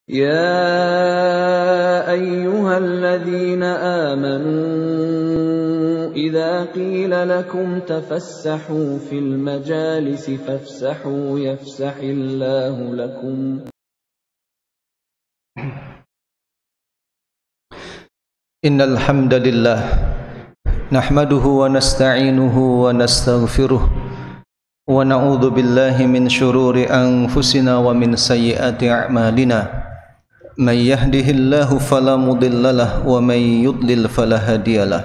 يا أيها الذين آمنوا إذا قيل لكم تفسحوا في المجالس فافسحوا يفسح الله لكم. إن الحمد لله نحمده ونستعينه ونستغفره ونعوذ بالله من شرور أنفسنا ومن سيئات أعمالنا من يهده الله فلا مضل له ومن يضلل فلا هادي له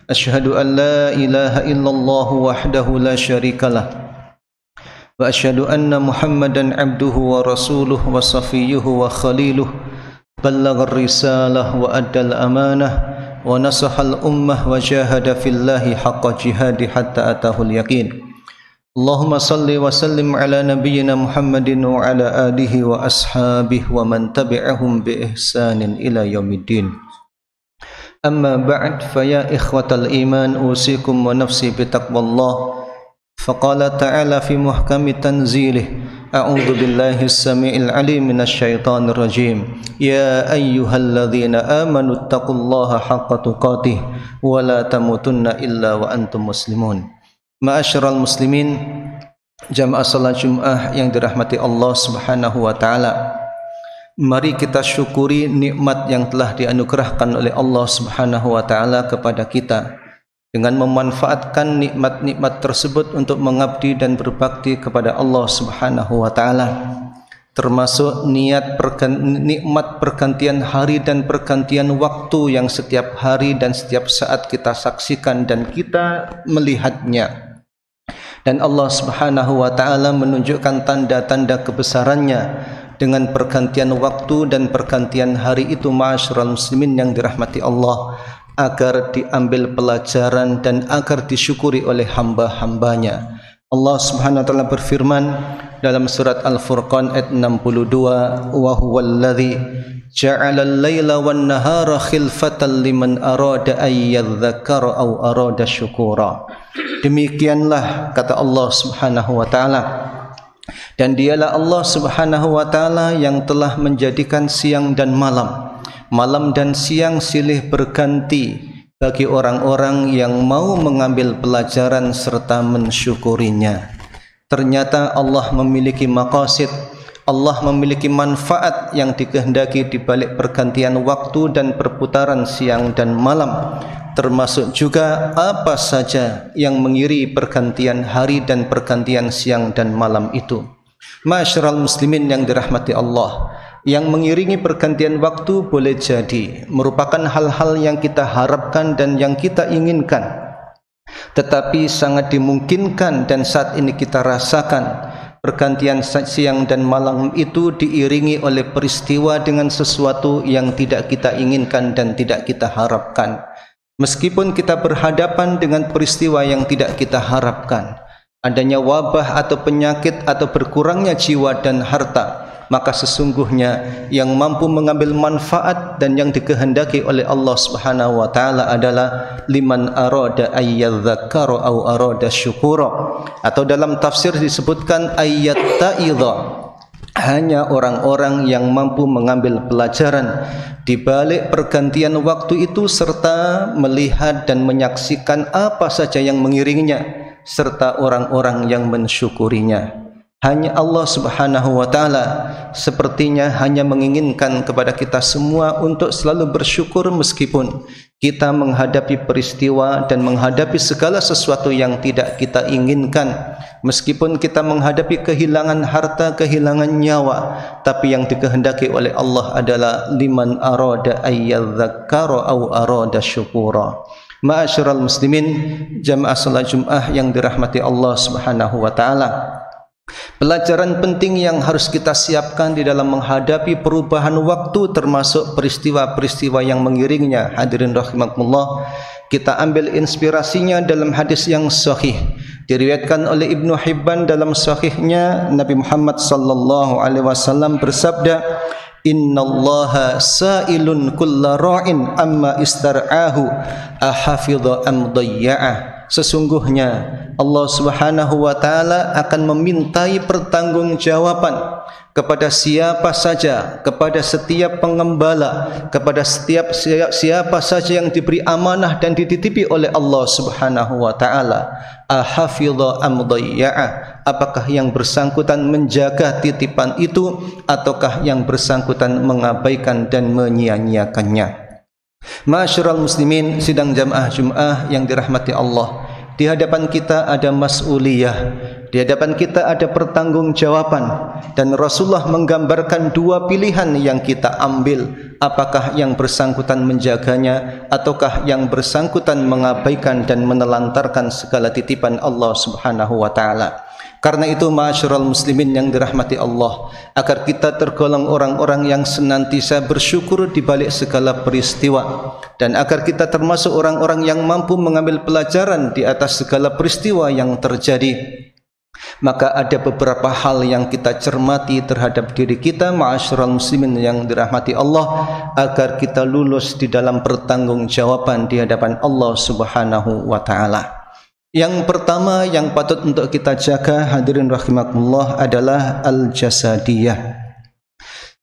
أشهد أن لا إله إلا الله وحده لا شريك له وأشهد أن محمدا عبده ورسوله وصفيه وخليله بلغ الرسالة وأدى الأمانة ونصح الأمة وجاهد في الله حق جهاد حتى أتاه اليقين اللهم صل وسلم على نبينا محمد وعلى آله وأصحابه ومن تبعهم بإحسان إلى يوم الدين أما بعد فيا إخوة الإيمان أوصيكم ونفسي بتقوى الله فقال تعالى في محكم تنزيله أعوذ بالله السميع العليم من الشيطان الرجيم يا أيها الذين آمنوا اتقوا الله حق تقاته ولا تموتن إلا وأنتم مسلمون. Ma'asyiral muslimin, jamaah salat Jumat yang dirahmati Allah Subhanahu wa taala. Mari kita syukuri nikmat yang telah dianugerahkan oleh Allah Subhanahu wa taala kepada kita dengan memanfaatkan nikmat-nikmat tersebut untuk mengabdi dan berbakti kepada Allah Subhanahu wa taala. Termasuk nikmat pergantian hari dan pergantian waktu yang setiap hari dan setiap saat kita saksikan dan kita melihatnya. Dan Allah Subhanahu wa taala menunjukkan tanda-tanda kebesarannya dengan pergantian waktu dan pergantian hari itu, ma'asyiral muslimin yang dirahmati Allah, agar diambil pelajaran dan agar disyukuri oleh hamba-hambanya. Allah Subhanahu wa taala berfirman dalam surat Al-Furqan ayat 62, wa huwallazi ja'ala al-laila wan-nahara khilfatan liman arada ay yadhakkara aw arada syukura. Demikianlah kata Allah Subhanahu wa taala, dan dialah Allah Subhanahu wa taala yang telah menjadikan siang dan malam, malam dan siang silih berganti bagi orang-orang yang mau mengambil pelajaran serta mensyukurinya. Ternyata Allah memiliki maqasid, Allah memiliki manfaat yang dikehendaki di balik pergantian waktu dan perputaran siang dan malam, termasuk juga apa saja yang mengiri pergantian hari dan pergantian siang dan malam itu. Ma'asyiral muslimin yang dirahmati Allah, yang mengiringi pergantian waktu boleh jadi merupakan hal-hal yang kita harapkan dan yang kita inginkan, tetapi sangat dimungkinkan dan saat ini kita rasakan pergantian siang dan malam itu diiringi oleh peristiwa dengan sesuatu yang tidak kita inginkan dan tidak kita harapkan. Meskipun kita berhadapan dengan peristiwa yang tidak kita harapkan, adanya wabah atau penyakit atau berkurangnya jiwa dan harta, maka sesungguhnya yang mampu mengambil manfaat dan yang dikehendaki oleh Allah Subhanahu wa taala adalah liman arada ayyadzakkara aw arada syukura, atau dalam tafsir disebutkan ayyatta'idha, hanya orang-orang yang mampu mengambil pelajaran di balik pergantian waktu itu serta melihat dan menyaksikan apa saja yang mengiringinya serta orang-orang yang mensyukurinya. Hanya Allah Subhanahu wa taala sepertinya hanya menginginkan kepada kita semua untuk selalu bersyukur meskipun kita menghadapi peristiwa dan menghadapi segala sesuatu yang tidak kita inginkan, meskipun kita menghadapi kehilangan harta, kehilangan nyawa, tapi yang dikehendaki oleh Allah adalah liman arada ayyadzakkara aw arada syukura. Ma'asyiral muslimin, jamaah salat Jumat yang dirahmati Allah Subhanahu wa taala. Pelajaran penting yang harus kita siapkan di dalam menghadapi perubahan waktu termasuk peristiwa-peristiwa yang mengiringnya. Hadirin rahimakumullah, kita ambil inspirasinya dalam hadis yang sahih diriwayatkan oleh Ibnu Hibban dalam sahihnya. Nabi Muhammad sallallahu alaihi wasallam bersabda, innallaha sa'ilun kulla ra'in amma istar'ahu ahafidha am dayya'ah. Sesungguhnya Allah Subhanahu wa taala akan memintai pertanggungjawaban kepada siapa saja, kepada setiap pengembala, kepada siapa saja yang diberi amanah dan dititipi oleh Allah Subhanahu wa taala. Ahafidha am dhayya'a, apakah yang bersangkutan menjaga titipan itu ataukah yang bersangkutan mengabaikan dan menyia-nyiakannya. Ma'asyiral muslimin, sidang jamaah Jumat yang dirahmati Allah, di hadapan kita ada mas'uliyah, di hadapan kita ada pertanggungjawaban, dan Rasulullah menggambarkan dua pilihan yang kita ambil, apakah yang bersangkutan menjaganya ataukah yang bersangkutan mengabaikan dan menelantarkan segala titipan Allah Subhanahu wa taala. Karena itu ma'asyiral muslimin yang dirahmati Allah, agar kita tergolong orang-orang yang senantiasa bersyukur di balik segala peristiwa, dan agar kita termasuk orang-orang yang mampu mengambil pelajaran di atas segala peristiwa yang terjadi, maka ada beberapa hal yang kita cermati terhadap diri kita ma'asyiral muslimin yang dirahmati Allah, agar kita lulus di dalam pertanggungjawaban di hadapan Allah Subhanahu wa taala. Yang pertama yang patut untuk kita jaga, hadirin rahimakumullah, adalah al-jasadiyah.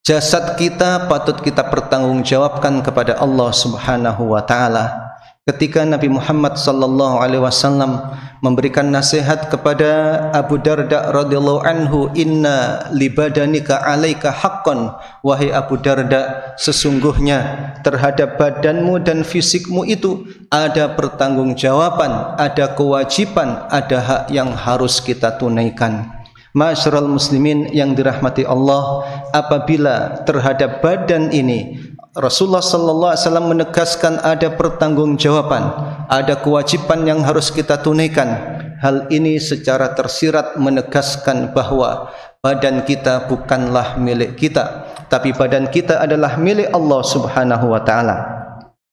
Jasad kita patut kita pertanggungjawabkan kepada Allah Subhanahu wa taala. Ketika Nabi Muhammad sallallahu alaihi wasallam memberikan nasihat kepada Abu Darda radhiyallahu anhu, inna libadanika alaika haqqan, wahai Abu Darda, sesungguhnya terhadap badanmu dan fisikmu itu ada pertanggungjawaban, ada kewajiban, ada hak yang harus kita tunaikan. Ma'asyiral muslimin yang dirahmati Allah, apabila terhadap badan ini Rasulullah sallallahu alaihi wasallam menegaskan ada pertanggungjawaban, ada kewajiban yang harus kita tunaikan. Hal ini secara tersirat menegaskan bahwa badan kita bukanlah milik kita, tapi badan kita adalah milik Allah Subhanahu wa taala.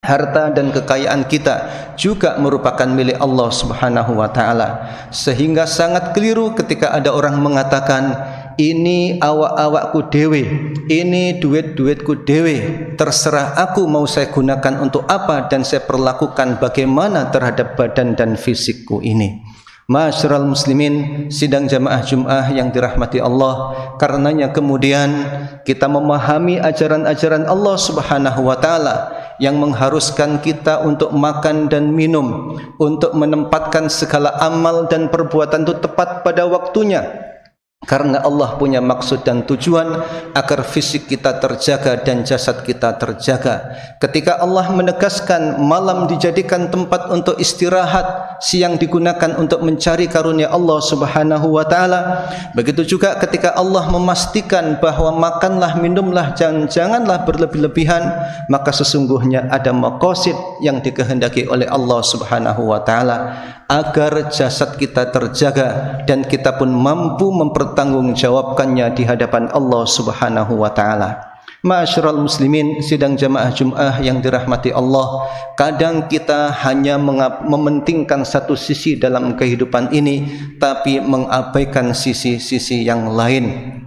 Harta dan kekayaan kita juga merupakan milik Allah Subhanahu wa taala. Sehingga sangat keliru ketika ada orang mengatakan, ini awak-awakku dewe, ini duit-duitku dewe, terserah aku mau saya gunakan untuk apa dan saya perlakukan bagaimana terhadap badan dan fisikku ini. Ma'asyiral muslimin, sidang jamaah Jumat yang dirahmati Allah, karenanya kemudian kita memahami ajaran-ajaran Allah Subhanahu wa taala yang mengharuskan kita untuk makan dan minum, untuk menempatkan segala amal dan perbuatan itu tepat pada waktunya. Karena Allah punya maksud dan tujuan agar fisik kita terjaga dan jasad kita terjaga. Ketika Allah menegaskan malam dijadikan tempat untuk istirahat, siang digunakan untuk mencari karunia Allah Subhanahu wa taala, begitu juga ketika Allah memastikan bahwa makanlah, minumlah, janganlah berlebih-lebihan, maka sesungguhnya ada maqasid yang dikehendaki oleh Allah Subhanahu wa taala agar jasad kita terjaga dan kita pun mampu mempertanggungjawabkannya di hadapan Allah Subhanahu wa taala. Ma'asyiral muslimin, sidang jamaah Jumat yang dirahmati Allah, kadang kita hanya mementingkan satu sisi dalam kehidupan ini tapi mengabaikan sisi-sisi yang lain.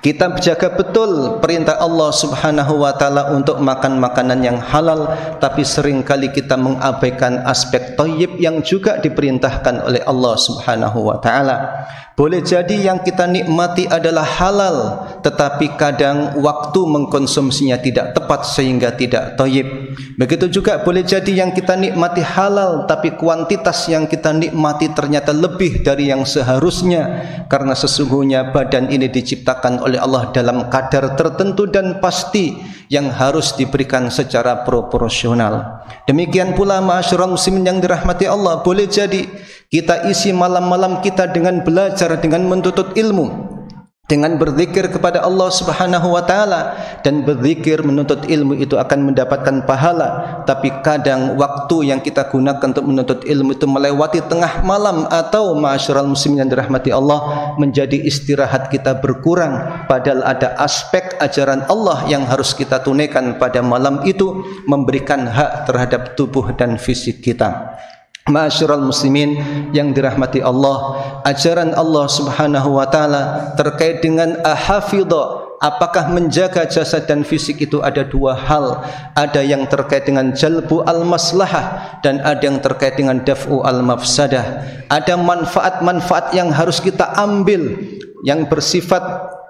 Kita jaga betul perintah Allah Subhanahu wa taala untuk makan makanan yang halal, tapi seringkali kita mengabaikan aspek thayyib yang juga diperintahkan oleh Allah Subhanahu wa taala. Boleh jadi yang kita nikmati adalah halal, tetapi kadang waktu mengkonsumsinya tidak tepat sehingga tidak thayyib. Begitu juga boleh jadi yang kita nikmati halal, tapi kuantitas yang kita nikmati ternyata lebih dari yang seharusnya, karena sesungguhnya badan ini diciptakan oleh Allah dalam kadar tertentu dan pasti yang harus diberikan secara proporsional. Demikian pula ma'asyiral muslimin yang dirahmati Allah, boleh jadi kita isi malam-malam kita dengan belajar, dengan menuntut ilmu, dengan berzikir kepada Allah Subhanahu wa taala, dan berzikir menuntut ilmu itu akan mendapatkan pahala. Tapi kadang waktu yang kita gunakan untuk menuntut ilmu itu melewati tengah malam, atau ma'asyiral muslimin yang dirahmati Allah, menjadi istirahat kita berkurang, padahal ada aspek ajaran Allah yang harus kita tunaikan pada malam itu, memberikan hak terhadap tubuh dan fisik kita. Ma'asyiral muslimin yang dirahmati Allah, ajaran Allah Subhanahu wa taala terkait dengan ahafidha, apakah menjaga jasad dan fisik itu ada dua hal. Ada yang terkait dengan jalbu al-maslahah dan ada yang terkait dengan daf'u al-mafsadah. Ada manfaat-manfaat yang harus kita ambil yang bersifat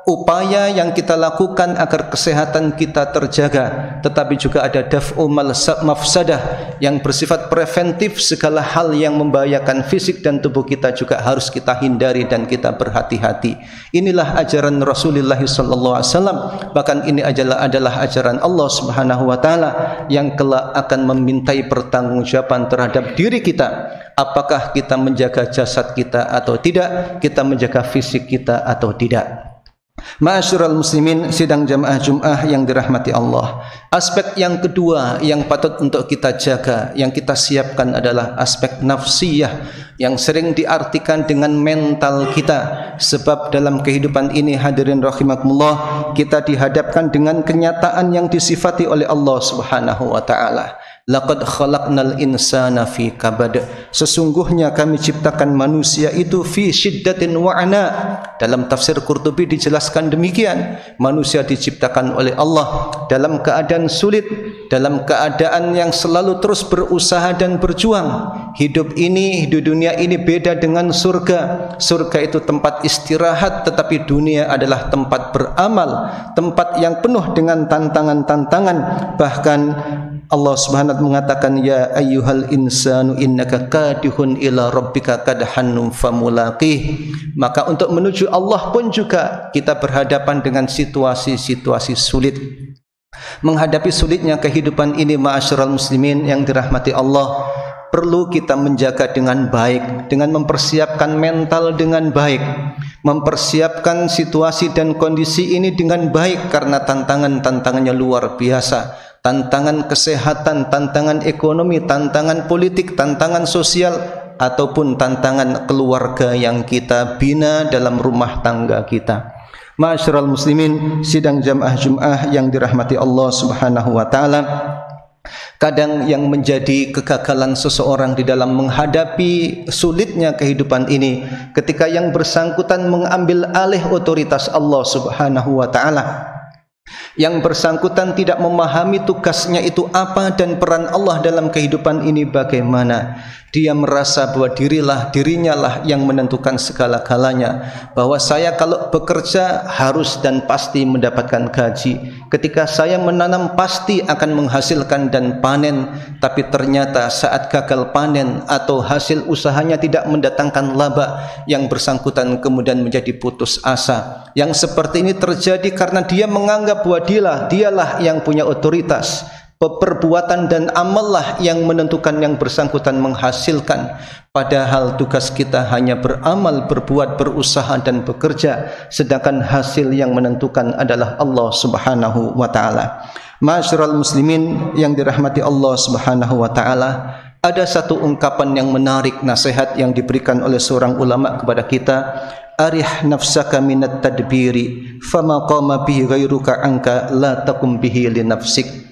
upaya yang kita lakukan agar kesehatan kita terjaga, tetapi juga ada daf'u mafsadah yang bersifat preventif. Segala hal yang membahayakan fisik dan tubuh kita juga harus kita hindari dan kita berhati-hati. Inilah ajaran Rasulullah SAW. Bahkan ini adalah ajaran Allah Subhanahu wa taala yang kelak akan memintai pertanggungjawaban terhadap diri kita. Apakah kita menjaga jasad kita atau tidak, kita menjaga fisik kita atau tidak. Ma'asyiral muslimin, sidang jamaah Jumat yang dirahmati Allah. Aspek yang kedua yang patut untuk kita jaga, yang kita siapkan adalah aspek nafsiyah, yang sering diartikan dengan mental kita. Sebab dalam kehidupan ini, hadirin rahimakumullah, kita dihadapkan dengan kenyataan yang disifati oleh Allah Subhanahu wa taala. Laqad khalaqnal insana fi kabad. Sesungguhnya kami ciptakan manusia itu fi syiddatin wa ana. Dalam tafsir Qurtubi dijelaskan demikian. Manusia diciptakan oleh Allah dalam keadaan sulit, dalam keadaan yang selalu terus berusaha dan berjuang. Hidup dunia ini beda dengan surga. Surga itu tempat istirahat, tetapi dunia adalah tempat beramal, tempat yang penuh dengan tantangan-tantangan. Bahkan Allah Subhanahu wa taala mengatakan, ya ayyuhal insanu innaka kadihun ila rabbika kadhan famulaqih. Maka untuk menuju Allah pun juga kita berhadapan dengan situasi-situasi sulit. Menghadapi sulitnya kehidupan ini, ma'asyiral muslimin yang dirahmati Allah, perlu kita menjaga dengan baik, dengan mempersiapkan mental dengan baik, mempersiapkan situasi dan kondisi ini dengan baik, karena tantangannya luar biasa. Tantangan kesehatan, tantangan ekonomi, tantangan politik, tantangan sosial, ataupun tantangan keluarga yang kita bina dalam rumah tangga kita. Ma'asyiral muslimin, sidang jamaah Jumat yang dirahmati Allah Subhanahu wa taala, kadang yang menjadi kegagalan seseorang di dalam menghadapi sulitnya kehidupan ini, ketika yang bersangkutan mengambil alih otoritas Allah Subhanahu wa taala. Yang bersangkutan tidak memahami tugasnya itu apa dan peran Allah dalam kehidupan ini bagaimana. Dia merasa bahwa dirinya lah yang menentukan segala-galanya, bahwa saya kalau bekerja harus dan pasti mendapatkan gaji, ketika saya menanam pasti akan menghasilkan dan panen. Tapi ternyata saat gagal panen atau hasil usahanya tidak mendatangkan laba, yang bersangkutan kemudian menjadi putus asa. Yang seperti ini terjadi karena dia menganggap bahwa dialah yang punya otoritas. Perbuatan dan amallah yang menentukan yang bersangkutan menghasilkan. Padahal tugas kita hanya beramal, berbuat, berusaha dan bekerja, sedangkan hasil yang menentukan adalah Allah Subhanahu wa taala. Ma'asyiral muslimin yang dirahmati Allah Subhanahu wa taala, ada satu ungkapan yang menarik, nasihat yang diberikan oleh seorang ulama kepada kita. Arih nafsaka minat tadbiri fama qama bihi ghairuka anka la taqum bihi li nafsik.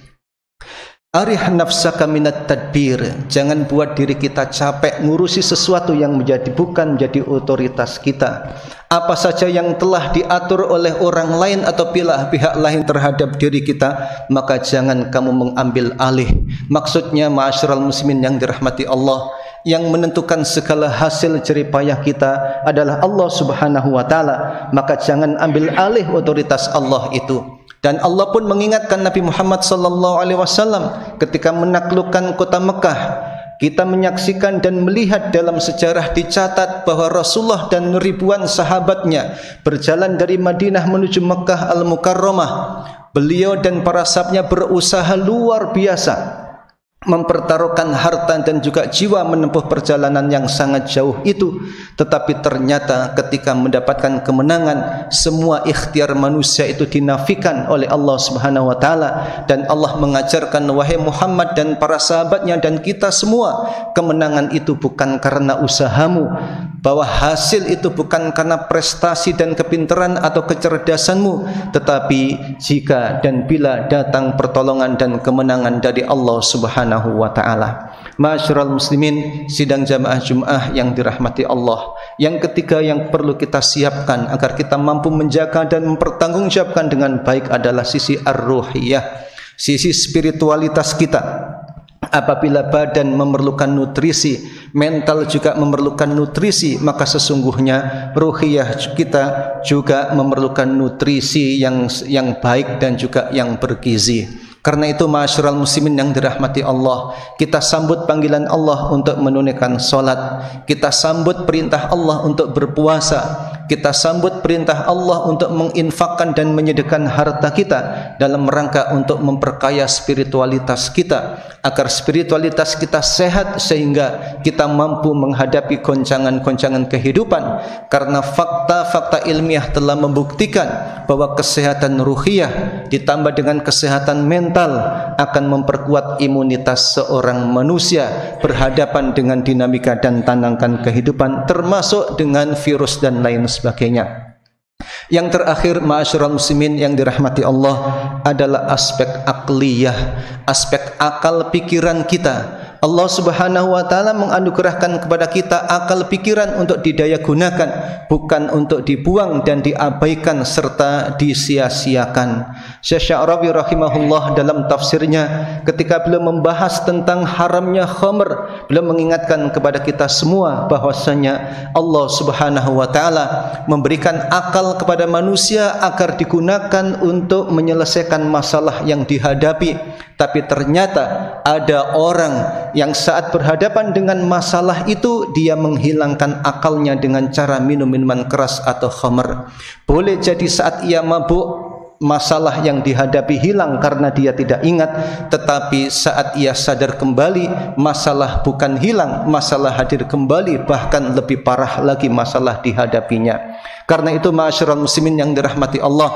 Arih nafsaka minat tadbir. Jangan buat diri kita capek ngurusi sesuatu yang bukan menjadi otoritas kita. Apa saja yang telah diatur oleh orang lain atau pihak lain terhadap diri kita, maka jangan kamu mengambil alih. Maksudnya, ma'asyiral muslimin yang dirahmati Allah, yang menentukan segala hasil jerih payah kita adalah Allah Subhanahu wa taala. Maka jangan ambil alih otoritas Allah itu. Dan Allah pun mengingatkan Nabi Muhammad sallallahu alaihi wasallam ketika menaklukkan kota Mekah. Kita menyaksikan dan melihat dalam sejarah dicatat bahwa Rasulullah dan ribuan sahabatnya berjalan dari Madinah menuju Mekah Al-Mukarramah. Beliau dan para sahabatnya berusaha luar biasa, mempertaruhkan harta dan juga jiwa menempuh perjalanan yang sangat jauh itu. Tetapi ternyata ketika mendapatkan kemenangan, semua ikhtiar manusia itu dinafikan oleh Allah Subhanahu wa taala, dan Allah mengajarkan, wahai Muhammad dan para sahabatnya dan kita semua, kemenangan itu bukan karena usahamu, bahwa hasil itu bukan karena prestasi dan kepintaran atau kecerdasanmu, tetapi jika dan bila datang pertolongan dan kemenangan dari Allah Subhanahu wa ta'ala. Ma'asyiral muslimin, sidang jamaah Jumat yang dirahmati Allah, yang ketiga yang perlu kita siapkan agar kita mampu menjaga dan mempertanggungjawabkan dengan baik adalah sisi ar-ruhiyah, sisi spiritualitas kita. Apabila badan memerlukan nutrisi, mental juga memerlukan nutrisi, maka sesungguhnya ruhiyah kita juga memerlukan nutrisi yang baik dan juga yang bergizi. Karena itu ma'asyiral muslimin yang dirahmati Allah, kita sambut panggilan Allah untuk menunaikan salat, kita sambut perintah Allah untuk berpuasa, kita sambut perintah Allah untuk menginfakkan dan menyedekahkan harta kita dalam rangka untuk memperkaya spiritualitas kita, agar spiritualitas kita sehat sehingga kita mampu menghadapi goncangan-goncangan kehidupan. Karena fakta-fakta ilmiah telah membuktikan bahwa kesehatan ruhiyah ditambah dengan kesehatan mental akan memperkuat imunitas seorang manusia berhadapan dengan dinamika dan tantangan kehidupan, termasuk dengan virus dan lain sebagainya. Yang terakhir ma'asyiral muslimin yang dirahmati Allah adalah aspek akliyah, aspek akal pikiran kita. Allah Subhanahu wa taala menganugerahkan kepada kita akal pikiran untuk didaya gunakan, bukan untuk dibuang dan diabaikan serta disia-siakan. Syekh Sya'rawi rahimahullah dalam tafsirnya ketika beliau membahas tentang haramnya khamr, beliau mengingatkan kepada kita semua bahwasanya Allah Subhanahu wa taala memberikan akal kepada manusia agar digunakan untuk menyelesaikan masalah yang dihadapi. Tapi ternyata ada orang yang saat berhadapan dengan masalah itu dia menghilangkan akalnya dengan cara minum minuman keras atau khamr. Boleh jadi saat ia mabuk masalah yang dihadapi hilang karena dia tidak ingat, tetapi saat ia sadar kembali masalah bukan hilang, masalah hadir kembali, bahkan lebih parah lagi masalah dihadapinya. Karena itu ma'asyiral muslimin yang dirahmati Allah,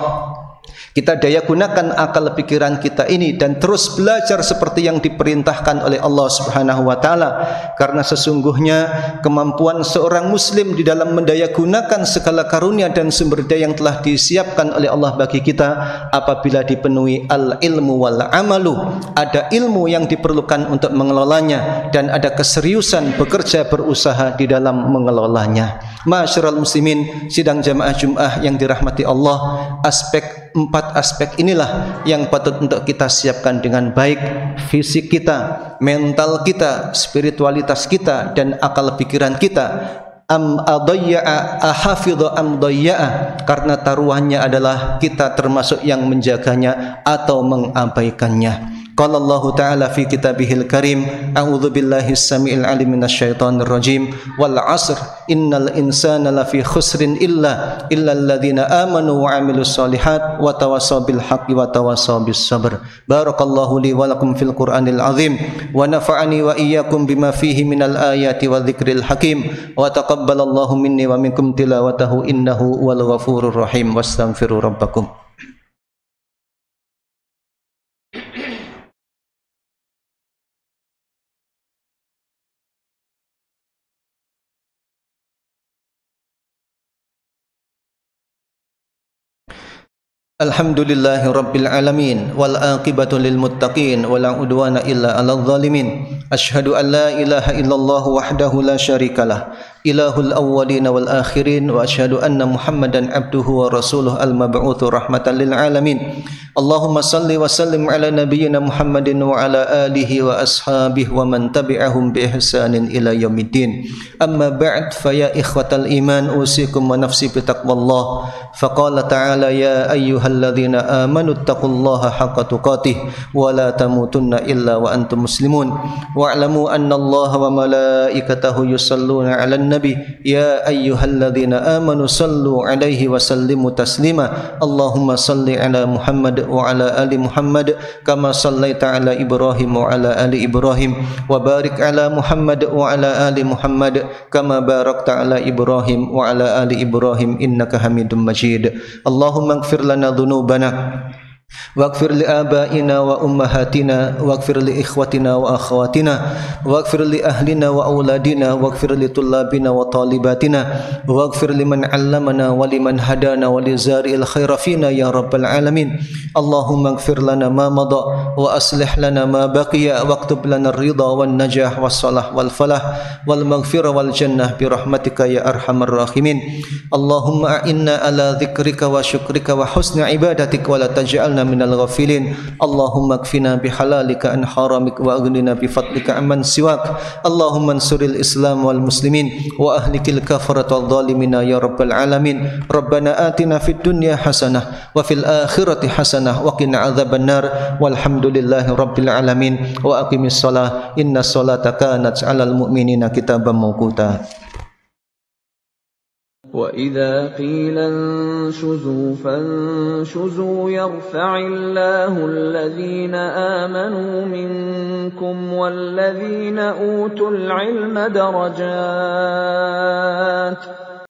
kita daya gunakan akal pikiran kita ini dan terus belajar seperti yang diperintahkan oleh Allah Subhanahu wa taala, karena sesungguhnya kemampuan seorang muslim di dalam mendaya gunakan segala karunia dan sumber daya yang telah disiapkan oleh Allah bagi kita apabila dipenuhi al-ilmu wal amalu. Ada ilmu yang diperlukan untuk mengelolanya dan ada keseriusan bekerja berusaha di dalam mengelolanya. Ma'asyiral muslimin sidang jamaah Jumat yang dirahmati Allah, empat aspek inilah yang patut untuk kita siapkan dengan baik: fisik kita, mental kita, spiritualitas kita, dan akal pikiran kita. Am adayya'a ahafidhu am dayya'a, karena taruhannya adalah kita termasuk yang menjaganya atau mengabaikannya. Qala Allah Ta'ala fi kitabihil karim, a'udzu billahi as-sami'il 'alim minasyaitonir rajim, wal 'asr innal insana lafi khusrin illa alladziina amanu wa 'amilus shalihat wa tawassaw bil haqqi wa tawassaw bis sabr. Barakallahu li wa lakum fil Qur'anil 'azim wa nafa'ani wa iyyakum bima fihi minal ayati wa dzikril hakim wa taqabbalallahu minni wa minkum tilawatahu innahu wal ghafurur rahim. Wastaghfiru rabbakum. Alhamdulillahi rabbil alamin wal aqibatu lil muttaqin wala udwana illa 'alal zalimin. Asyhadu an la ilaha illallah wahdahu la syarikalah, ilahul awwalin wal akhirin, wa asyhadu anna Muhammadan abduhu wa rasuluhu al mab'utsu rahmatan lil alamin. Allahumma salli wa sallim ala nabiyyina Muhammadin wa ala alihi wa ashabihi wa man tabi'ahum bi ihsanin ila yaumiddin. Amma ba'd, fa ya ikhwatal iman usikum wa nafsi bi taqwallah. Faqala ta'ala ya ayyuhalladzina amanu taqullaha haqqa tuqatih wa la tamutunna illa wa antum muslimun. Wa'lamu anna Allaha wa malaikatahu yusalluna 'alan nabi ya ayyuhalladzina amanu sallu 'alaihi wa sallimu taslima. Allahumma salli 'ala Muhammad wa 'ala ali Muhammad kama sallaita 'ala Ibrahim wa 'ala ali Ibrahim wa barik 'ala Muhammad wa 'ala ali Muhammad kama barakta 'ala Ibrahim wa 'ala ali Ibrahim innaka Hamidum Majid. Allahumma ighfir lana dhunubana waghfir li abaina wa ummahatina waghfir li ikhwatina wa akhawatina waghfir li ahlina wa auladina waghfir li tullabina wa talibatina waghfir liman 'allamana wa liman hadana wa li zari'il khaira fina ya rabbal alamin. Allahumma ighfir lana ma madha wa aslih lana ma baqiya waktub lana ar-ridha wan najah was salah wal falah wal maghfirah wal jannah bi rahmatika ya arhamar rahimin. Allahumma a'inna ala dzikrika wa syukrika wa husni ibadatik wa la taj'alna minal ghafilin. Allahumma kfina bihalalika an haramik wa aghnina bifadlika amman siwak. Allahumma ansuril Islam wal muslimin wa ahlikil kafarat wal zalimina ya rabbal alamin. Rabbana atina fid dunya hasanah wa fil akhirati hasanah wa qina adzabannar. Walhamdulillahi rabbil alamin. Wa aqimis shalah inna sholata kanat 'alal mu'minina kitaban mawquta. وَإِذَا قِيلَ انشُزُوا فَانشُزُوا يَرْفَعِ اللَّهُ الَّذِينَ آمَنُوا مِنكُمْ وَالَّذِينَ أُوتُوا الْعِلْمَ دَرَجَاتٍ